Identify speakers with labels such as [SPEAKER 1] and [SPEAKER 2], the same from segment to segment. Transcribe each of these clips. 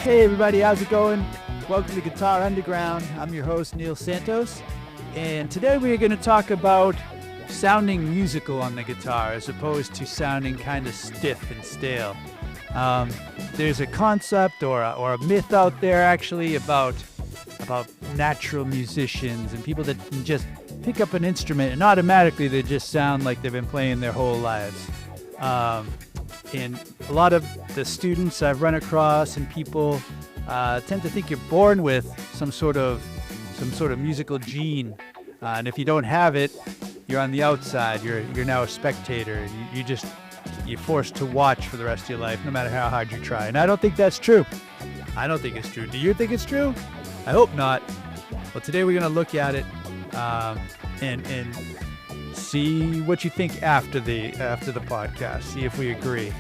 [SPEAKER 1] Hey everybody, how's it going? Welcome to Guitar Underground. I'm your host, Neil Santos, and today we're going to talk about sounding musical on the guitar as opposed to sounding kind of stiff and stale. There's a concept or a myth out there actually about natural musicians and people that can just pick up an instrument and automatically they just sound like they've been playing their whole lives. And a lot of the students I've run across and people tend to think you're born with some sort of musical gene, and if you don't have it, you're on the outside. You're now a spectator. You're forced to watch for the rest of your life, no matter how hard you try. And I don't think that's true. I don't think it's true. Do you think it's true? I hope not. Well, today we're going to look at it and see what you think after the podcast. See if we agree.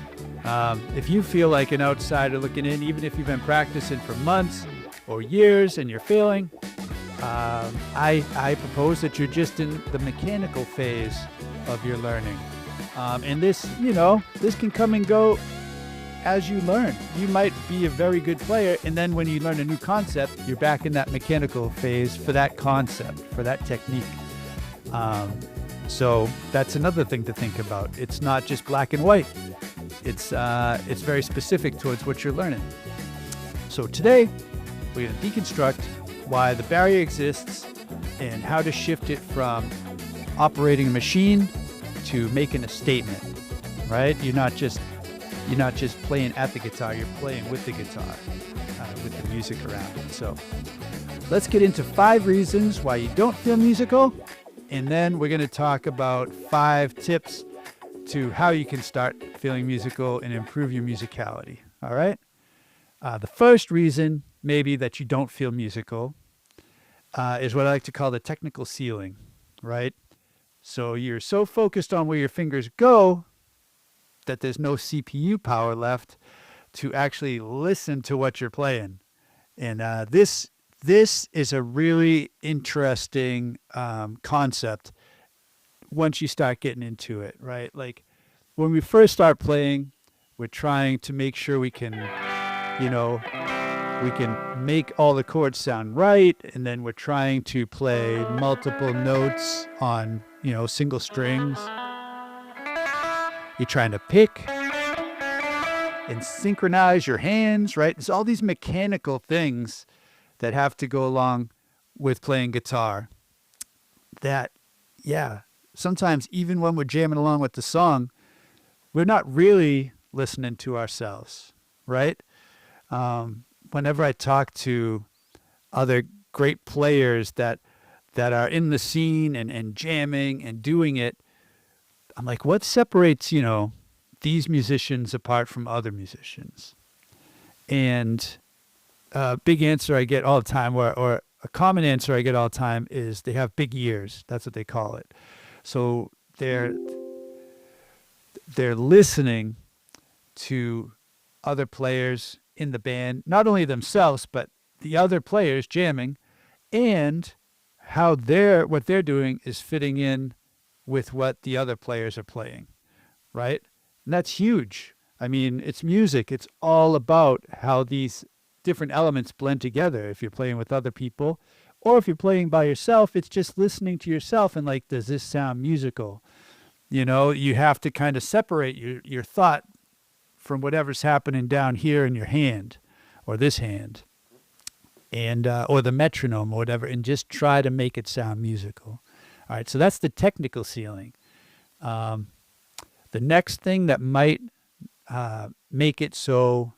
[SPEAKER 1] If you feel like an outsider looking in, even if you've been practicing for months or years and you're failing, I propose that you're just in the mechanical phase of your learning. And this can come and go as you learn. You might be a very good player, and then when you learn a new concept, you're back in that mechanical phase for that concept, for that technique. So that's another thing to think about. It's not just black and white. It's very specific towards what you're learning. So today, we're going to deconstruct why the barrier exists and how to shift it from operating a machine to making a statement, right? You're not just playing at the guitar, you're playing with the guitar, with the music around it. So let's get into 5 reasons why you don't feel musical, and then we're going to talk about 5 tips to how you can start feeling musical and improve your musicality, all right? The first reason maybe that you don't feel musical is what I like to call the technical ceiling, right? So you're so focused on where your fingers go that there's no CPU power left to actually listen to what you're playing. And this is a really interesting concept once you start getting into it, right? Like when we first start playing, we're trying to make sure we can make all the chords sound right, and then we're trying to play multiple notes on, single strings. You're trying to pick and synchronize your hands, right? It's all these mechanical things that have to go along with playing guitar that, sometimes even when we're jamming along with the song, we're not really listening to ourselves, right? Whenever I talk to other great players that are in the scene and jamming and doing it, I'm like, what separates, these musicians apart from other musicians? And a big answer I get all the time, or a common answer I get all the time, is they have big ears. That's what they call it. So they're listening to other players in the band, not only themselves, but the other players jamming, and how what they're doing is fitting in with what the other players are playing, right? And that's huge. I mean, it's music. It's all about how these different elements blend together. If you're playing with other people, or if you're playing by yourself, it's just listening to yourself and like, does this sound musical? You have to kind of separate your thought from whatever's happening down here in your hand or this hand, and or the metronome or whatever, and just try to make it sound musical. All right, so that's the technical ceiling. The next thing that might make it so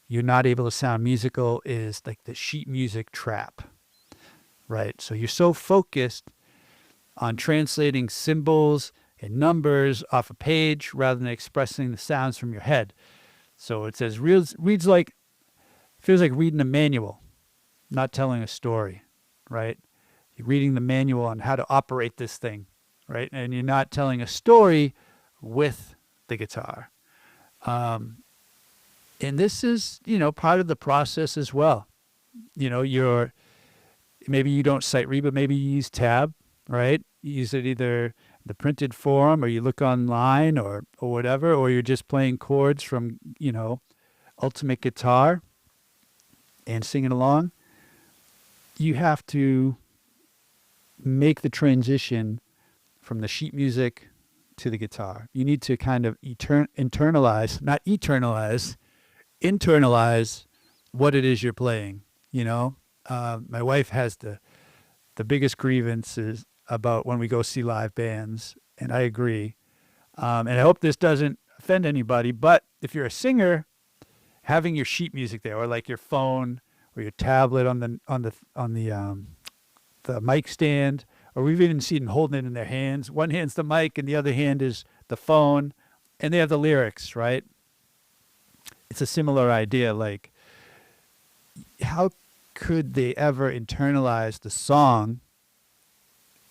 [SPEAKER 1] you're not able to sound musical is like the sheet music trap, right? So you're so focused on translating symbols and numbers off a page rather than expressing the sounds from your feels like reading a manual, not telling a story, right? You're reading the manual on how to operate this thing, right? And you're not telling a story with the guitar. And this is, part of the process as well. Maybe you don't sight read, but maybe you use tab, right? You use it either the printed form, or you look online or whatever, or you're just playing chords from, Ultimate Guitar. and singing along, you have to make the transition from the sheet music to the guitar. You need to kind of internalize, not eternalize, internalize what it is you're playing. My wife has the biggest grievances about when we go see live bands, and I agree. And I hope this doesn't offend anybody, but if you're a singer, having your sheet music there, or like your phone or your tablet on the mic stand, or we've even seen them holding it in their hands. One hand's the mic and the other hand is the phone, and they have the lyrics, right? It's a similar idea. Like, how could they ever internalize the song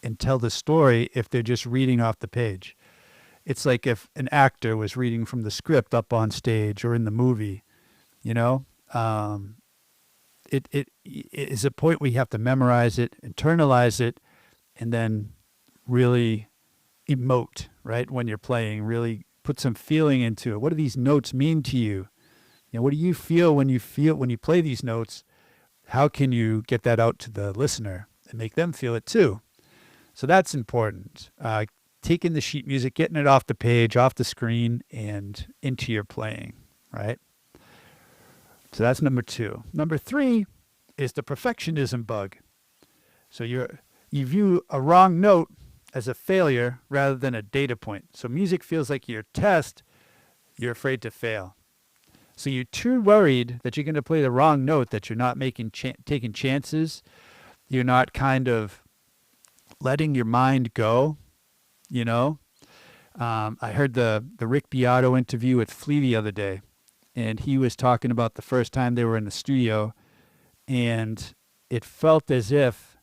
[SPEAKER 1] and tell the story if they're just reading off the page? It's like if an actor was reading from the script up on stage or in the movie, it is a point where you have to memorize it, internalize it, and then really emote, right? When you're playing, really put some feeling into it. What do these notes mean to you? What do you feel when you play these notes? How can you get that out to the listener and make them feel it too? So that's important. Taking the sheet music, getting it off the page, off the screen, and into your playing, right? So that's number 2. Number 3 is the perfectionism bug. So you view a wrong note as a failure rather than a data point. So music feels like your test. You're afraid to fail. So you're too worried that you're going to play the wrong note that you're not taking chances. You're not kind of letting your mind go. I heard the Rick Beato interview with Flea the other day, and he was talking about the first time they were in the studio, and it felt as if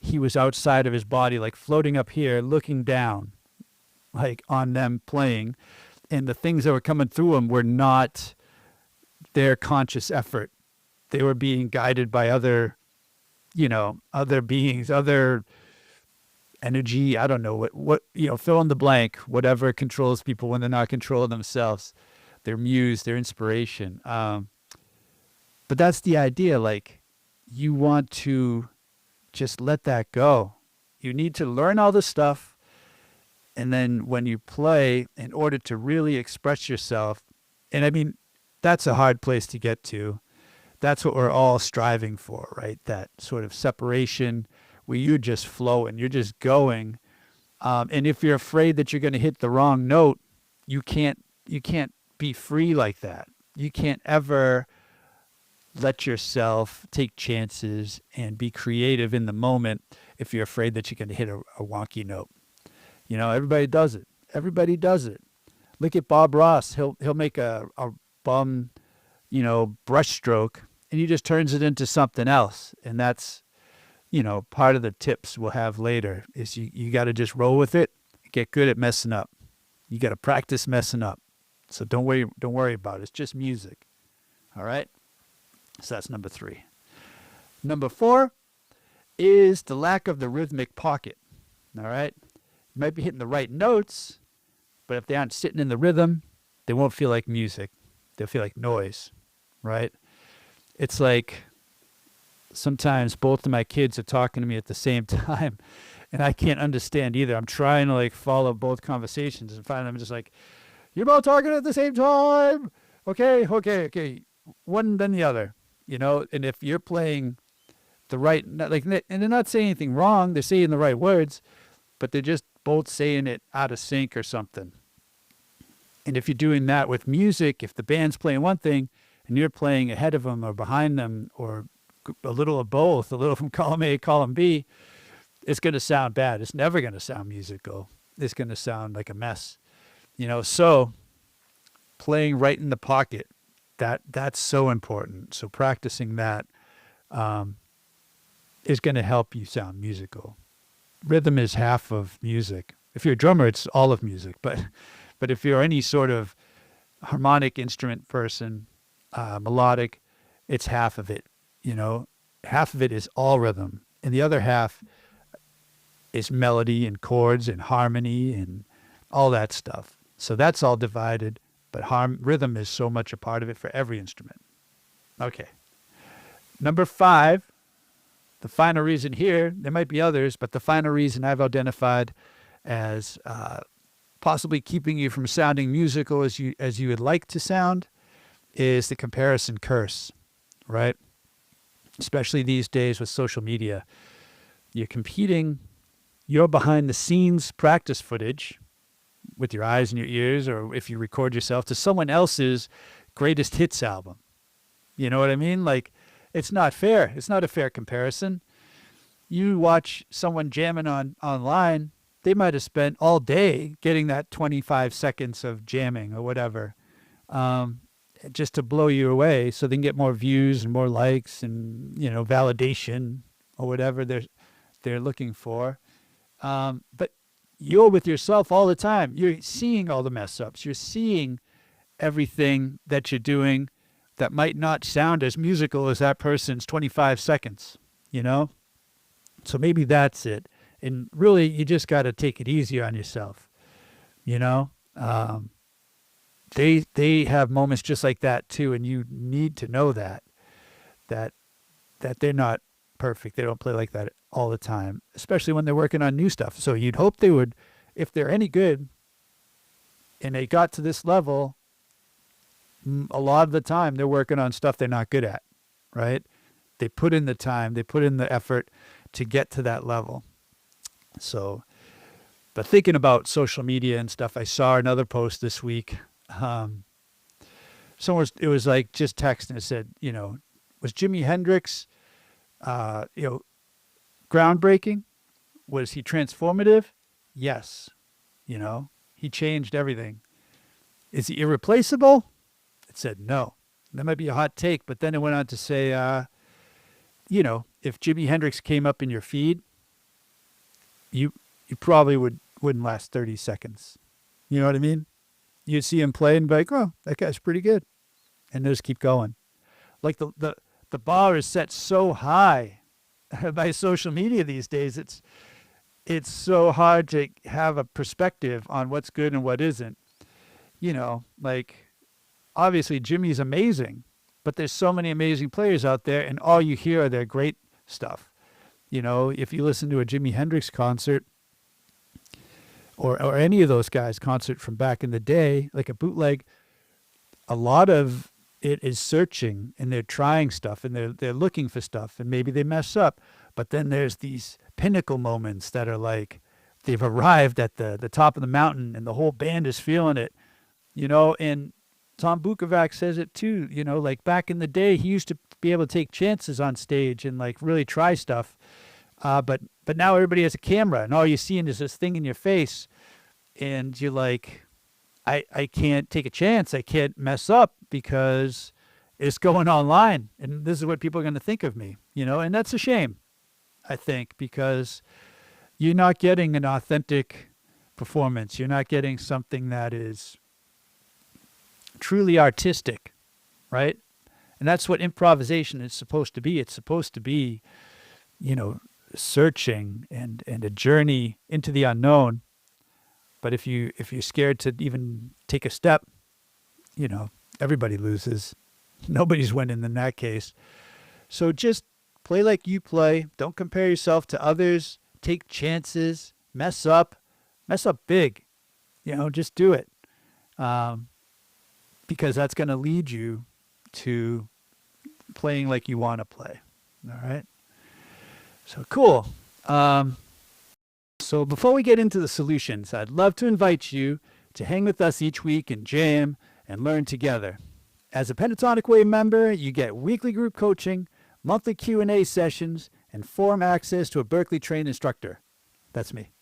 [SPEAKER 1] he was outside of his body, like floating up here, looking down, like on them playing, and the things that were coming through him were not their conscious effort. They were being guided by other beings, other energy. I don't know what fill in the blank, whatever controls people when they're not controlling themselves, their muse, their inspiration. But that's the idea. Like, you want to just let that go. You need to learn all this stuff. And then when you play, in order to really express yourself, and I mean, that's a hard place to get to. That's what we're all striving for, right? That sort of separation where you're just flowing, you're just going. And if you're afraid that you're going to hit the wrong note, you can't be free like that. You can't ever let yourself take chances and be creative in the moment if you're afraid that you're going to hit a wonky note. Everybody does it. Everybody does it. Look at Bob Ross. He'll make a bum, brush stroke, and he just turns it into something else. And that's, part of the tips we'll have later is you got to just roll with it, get good at messing up. You got to practice messing up. So don't worry about it. It's just music. All right? So that's number 3. Number 4 is the lack of the rhythmic pocket. All right? You might be hitting the right notes, but if they aren't sitting in the rhythm, they won't feel like music. They'll feel like noise, right? It's like sometimes both of my kids are talking to me at the same time, and I can't understand either. I'm trying to follow both conversations, and finally I'm just like, you're both talking at the same time. Okay. One then the other, and if you're playing the right, and they're not saying anything wrong, they're saying the right words, but they're just both saying it out of sync or something. And if you're doing that with music, if the band's playing one thing and you're playing ahead of them or behind them or a little of both, a little from column A, column B, it's going to sound bad. It's never going to sound musical. It's going to sound like a mess. So playing right in the pocket, that's so important. So practicing that is going to help you sound musical. Rhythm is half of music. If you're a drummer, it's all of music. But if you're any sort of harmonic instrument person, melodic, it's half of it. Half of it is all rhythm, and the other half is melody and chords and harmony and all that stuff. So that's all divided, but rhythm is so much a part of it for every instrument. Okay. Number 5, the final reason here, there might be others, but the final reason I've identified as possibly keeping you from sounding musical as you would like to sound is the comparison curse, right? Especially these days with social media. You're competing your behind the scenes practice footage with your eyes and your ears, or if you record yourself, to someone else's greatest hits album. You know what I mean? Like, it's not fair. It's not a fair comparison. You watch someone jamming online, they might have spent all day getting that 25 seconds of jamming or whatever, just to blow you away so they can get more views and more likes and, validation or whatever they're looking for. But you're with yourself all the time. You're seeing all the mess ups. You're seeing everything that you're doing that might not sound as musical as that person's 25 seconds, So maybe that's it. And really, you just got to take it easy on yourself, They have moments just like that too, and you need to know that they're not perfect. They don't play like that all the time, especially when they're working on new stuff. So you'd hope they would, if they're any good and they got to this level, a lot of the time they're working on stuff they're not good at, right? They put in the time, they put in the effort to get to that level. So, but thinking about social media and stuff, I saw another post this week. It was like just text, and it said, was Jimi Hendrix, groundbreaking? Was he transformative? Yes. He changed everything. Is he irreplaceable? It said no. That might be a hot take, but then it went on to say, if Jimi Hendrix came up in your feed, you probably wouldn't last 30 seconds. You know what I mean? You'd see him play and be like, oh, that guy's pretty good. And just keep going. Like the bar is set so high by social media these days. It's so hard to have a perspective on what's good and what isn't. Obviously Jimmy's amazing, but there's so many amazing players out there, and all you hear are their great stuff. If you listen to a Jimi Hendrix concert or any of those guys' concert from back in the day, like a bootleg, a lot of it is searching, and they're trying stuff, and they're looking for stuff, and maybe they mess up. But then there's these pinnacle moments that are like they've arrived at the top of the mountain, and the whole band is feeling it, and Tom Bukovac says it too, like back in the day, he used to be able to take chances on stage and like really try stuff. But now everybody has a camera, and all you're seeing is this thing in your face, and you're like, I can't take a chance. I can't mess up because it's going online, and this is what people are going to think of me, and that's a shame, I think, because you're not getting an authentic performance. You're not getting something that is truly artistic, right? And that's what improvisation is supposed to be. It's supposed to be, searching and a journey into the unknown. But if you're scared to even take a step, everybody loses. Nobody's winning in that case. So just play like you play. Don't compare yourself to others. Take chances. Mess up big. Just do it. Because that's going to lead you to playing like you want to play. All right? So cool. So before we get into the solutions, I'd love to invite you to hang with us each week and jam and learn together. As a Pentatonic Way member, you get weekly group coaching, monthly Q&A sessions, and forum access to a Berklee-trained instructor. That's me.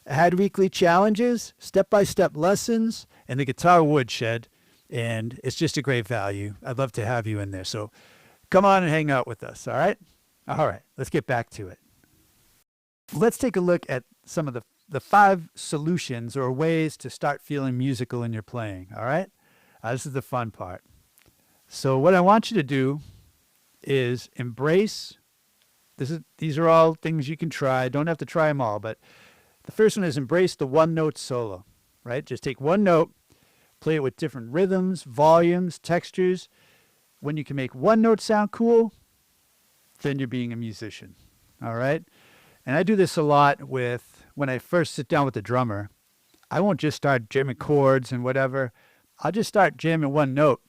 [SPEAKER 1] Add weekly challenges, step-by-step lessons, and the guitar woodshed. And it's just a great value. I'd love to have you in there. So come on and hang out with us, all right? All right, let's get back to it. Let's take a look at some of the 5 solutions or ways to start feeling musical in your playing, all right? This is the fun part. So what I want you to do is embrace, these are all things you can try. Don't have to try them all, but the first one is embrace the one-note solo, right? Just take one note, play it with different rhythms, volumes, textures. When you can make one note sound cool, then you're being a musician. All right. And I do this a lot when I first sit down with the drummer. I won't just start jamming chords and whatever. I'll just start jamming one note,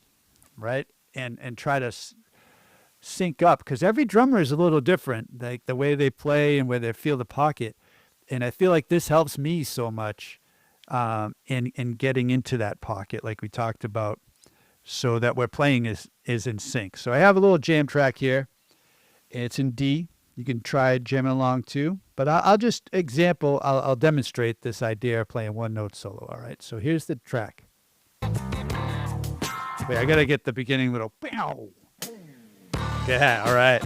[SPEAKER 1] right? And try to sync up, because every drummer is a little different, like the way they play and where they feel the pocket. And I feel like this helps me so much in getting into that pocket, like we talked about, so that we're playing is in sync. So I have a little jam track here. It's in D. You can try jamming along too, but I'll just I'll demonstrate this idea of playing one note solo. All right, so here's the track. Wait, I gotta get the beginning little. Yeah, all right.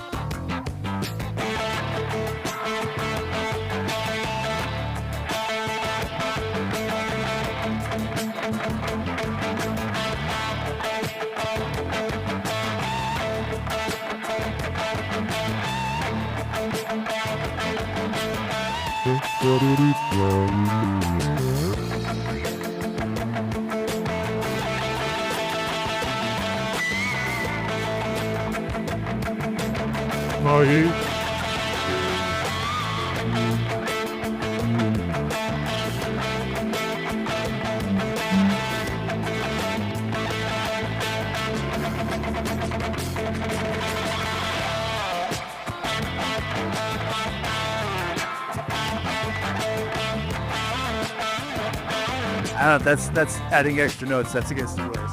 [SPEAKER 1] That's adding extra notes. That's against the rules.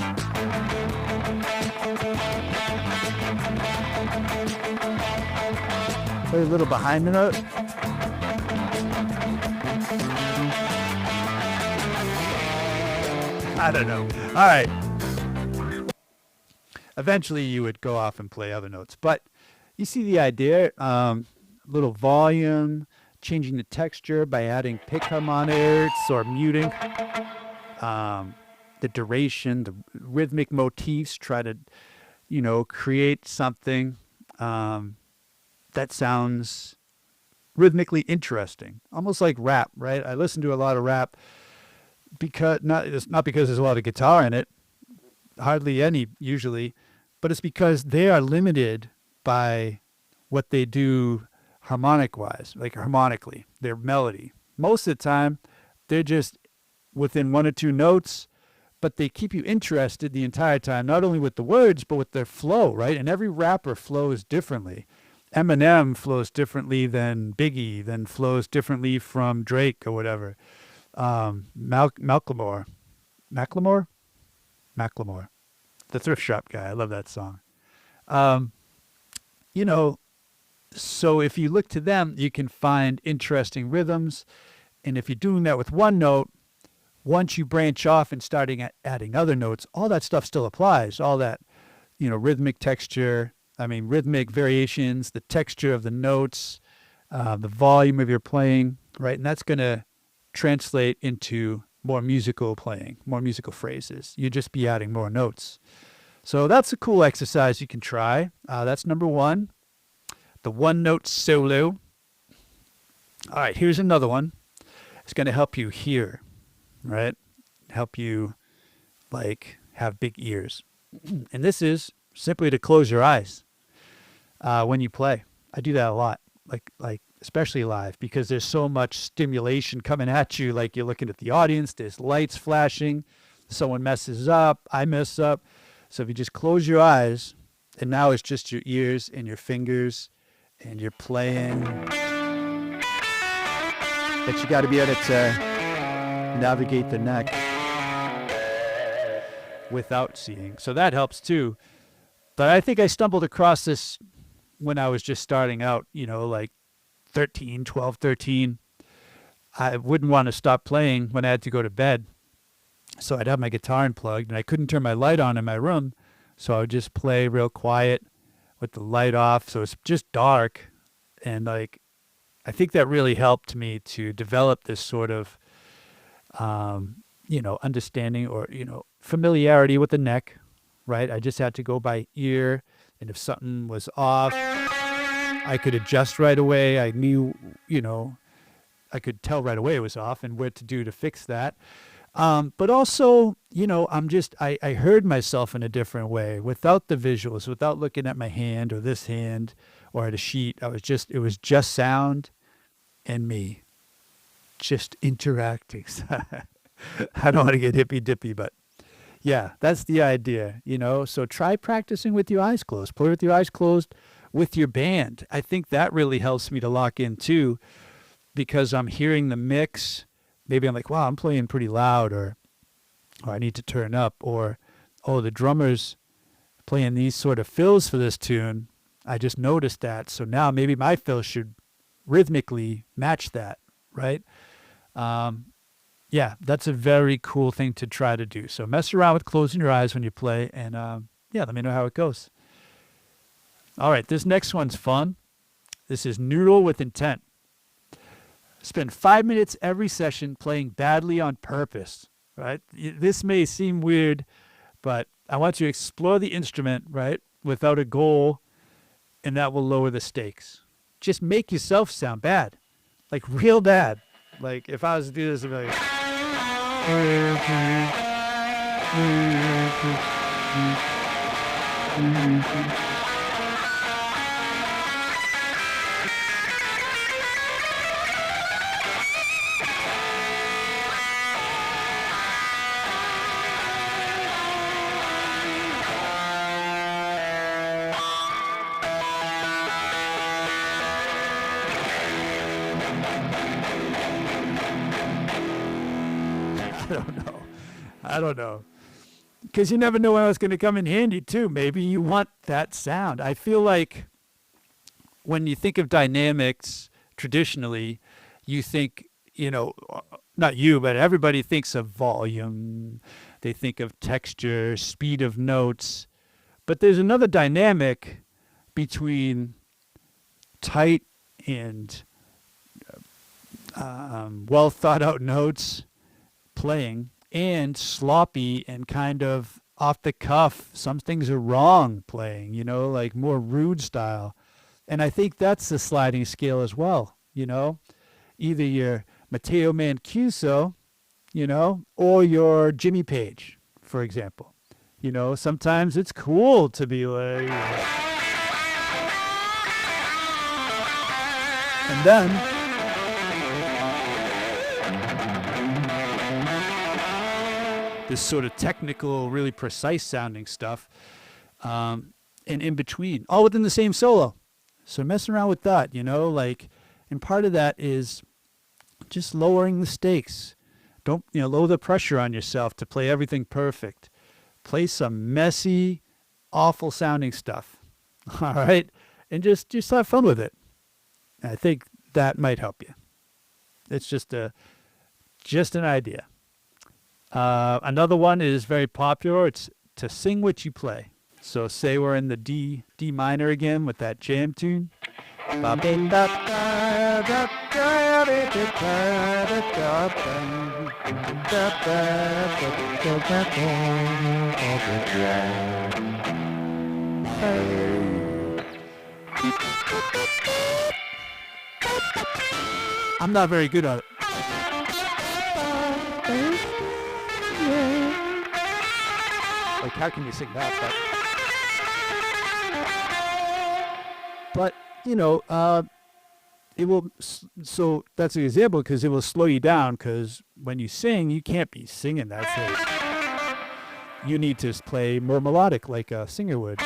[SPEAKER 1] Play a little behind the note. I don't know. All right. Eventually you would go off and play other notes, but you see the idea. Little volume, changing the texture by adding pick harmonics or muting. The duration, the rhythmic motifs, try to, create something that sounds rhythmically interesting, almost like rap, right? I listen to a lot of rap because it's not because there's a lot of guitar in it, hardly any usually, but it's because they are limited by what they do harmonic-wise, like harmonically, their melody. Most of the time, they're just within one or two notes, but they keep you interested the entire time, not only with the words, but with their flow, right? And every rapper flows differently. Eminem flows differently than Biggie, then flows differently from Drake or whatever. Macklemore, the thrift shop guy. I love that song. So if you look to them, you can find interesting rhythms. And if you're doing that with one note, once you branch off and starting adding other notes, all that stuff still applies. All that, rhythmic texture, rhythmic variations, the texture of the notes, the volume of your playing, right? And that's going to translate into more musical playing, more musical phrases. You just be adding more notes. So that's a cool exercise you can try. That's number one, the one note solo. All right, here's another one. It's going to help you hear, right? Help you have big ears. And this is simply to close your eyes when you play. I do that a lot, like especially live, because there's so much stimulation coming at you. Like you're looking at the audience, there's lights flashing, someone messes up, I mess up. So if you just close your eyes, and now it's just your ears and your fingers, and you're playing, but you got to be able to navigate the neck without seeing. So that helps too. But I think I stumbled across this when I was just starting out, 12, 13. I wouldn't want to stop playing when I had to go to bed. So I'd have my guitar unplugged, and I couldn't turn my light on in my room. So I would just play real quiet with the light off. So it's just dark. And I think that really helped me to develop this sort of, understanding or, familiarity with the neck, right? I just had to go by ear. And if something was off, I could adjust right away. I knew, I could tell right away it was off and what to do to fix that. But also, I heard myself in a different way without the visuals, without looking at my hand or this hand or at a sheet. It was just sound and me just interacting. I don't want to get hippy dippy, but yeah, that's the idea, So try practicing with your eyes closed. Play with your eyes closed with your band. I think that really helps me to lock in too, because I'm hearing the mix. Maybe I'm like, wow, I'm playing pretty loud, or I need to turn up, or, oh, the drummer's playing these sort of fills for this tune. I just noticed that. So now maybe my fill should rhythmically match that, right? Yeah, that's a very cool thing to try to do. So mess around with closing your eyes when you play, and let me know how it goes. All right, this next one's fun. This is noodle with intent. Spend 5 minutes every session playing badly on purpose, right? This may seem weird, but I want you to explore the instrument, right, without a goal, and that will lower the stakes. Just make yourself sound bad, like real bad. Like if I was to do this, I'd be like... I don't know. Because you never know when it's going to come in handy, too. Maybe you want that sound. I feel like when you think of dynamics traditionally, you think, not you, but everybody thinks of volume. They think of texture, speed of notes. But there's another dynamic between tight and well thought out notes playing, and sloppy and kind of off the cuff. Some things are wrong playing, like more rude style. And I think that's the sliding scale as well, Either you're Matteo Mancuso, or you're Jimmy Page, for example. Sometimes it's cool to be like... And then... this sort of technical, really precise sounding stuff, and in between, all within the same solo. So messing around with that, and part of that is just lowering the stakes. Don't, lower the pressure on yourself to play everything perfect. Play some messy, awful sounding stuff. All right. And just have fun with it. I think that might help you. It's just an idea. Another one is very popular. It's to sing what you play. So say we're in the D minor again with that jam tune. I'm not very good at it. Like, how can you sing that? But it will, so that's an example, because it will slow you down, because when you sing, you can't be singing that thing. You need to play more melodic, like a singer would.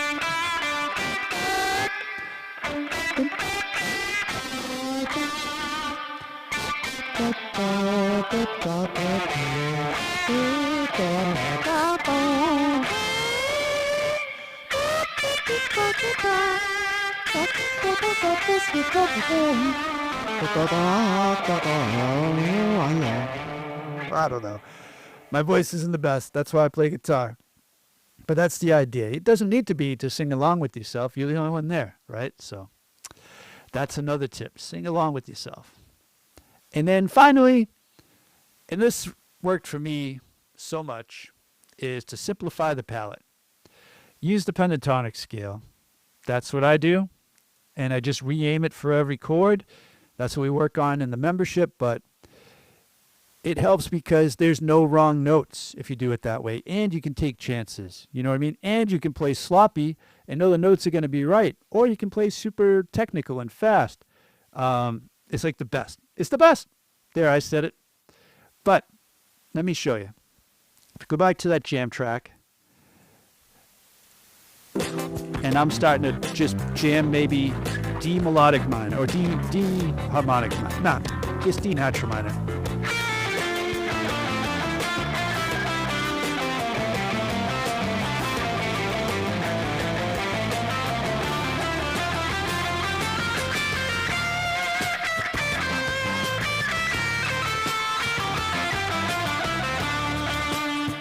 [SPEAKER 1] I don't know. My voice isn't the best. That's why I play guitar. But that's the idea. It doesn't need to be to sing along with yourself. You're the only one there, right? So that's another tip. Sing along with yourself. And then finally, and this worked for me so much, is to simplify the palette. Use the pentatonic scale. That's what I do. And I just re-aim it for every chord. That's what we work on in the membership, but it helps because there's no wrong notes if you do it that way. And you can take chances. You know what I mean? And you can play sloppy and know the notes are going to be right. Or you can play super technical and fast. It's like the best. It's the best. There, I said it. But let me show you. If you go back to that jam track, and I'm starting to just jam maybe D melodic minor or D harmonic minor. Nah, just D natural minor.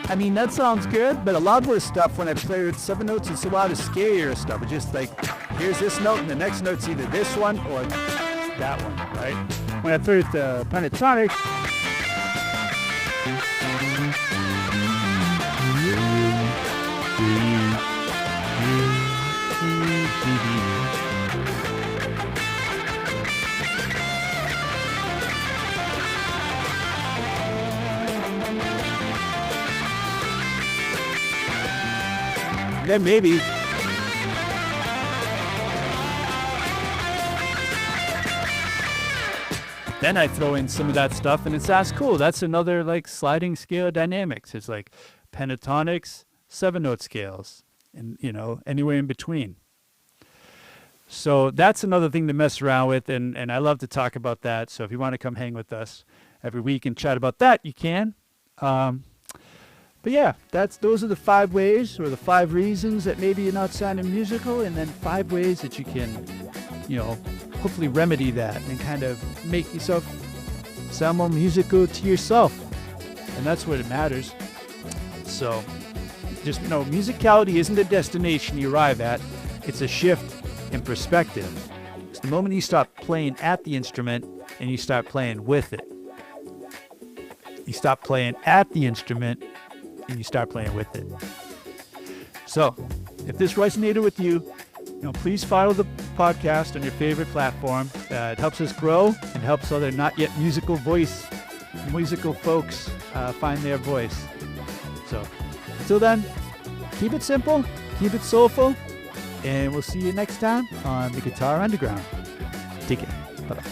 [SPEAKER 1] I mean, that sounds good, but a lot more stuff when I play with 7 notes, it's a lot of scarier stuff. It's just like, here's this note, and the next note's either this one or that one, right? When I play with the pentatonic, then maybe then I throw in some of that stuff, and that's cool. That's another like sliding scale of dynamics. It's like pentatonics, 7-note scales, and anywhere in between. So that's another thing to mess around with, and I love to talk about that. So if you want to come hang with us every week and chat about that, you can. But yeah, those are the 5 ways or the 5 reasons that maybe you're not sounding musical, and then 5 ways that you can, hopefully remedy that and kind of make yourself sound more musical to yourself. And that's what it matters. So just musicality isn't a destination you arrive at. It's a shift in perspective. It's the moment you stop playing at the instrument and you start playing with it. You stop playing at the instrument and you start playing with it. So, if this resonated with you, please follow the podcast on your favorite platform. It helps us grow and helps other not yet musical folks find their voice. So, until then, keep it simple, keep it soulful, and we'll see you next time on the Guitar Underground. Take care. Bye-bye.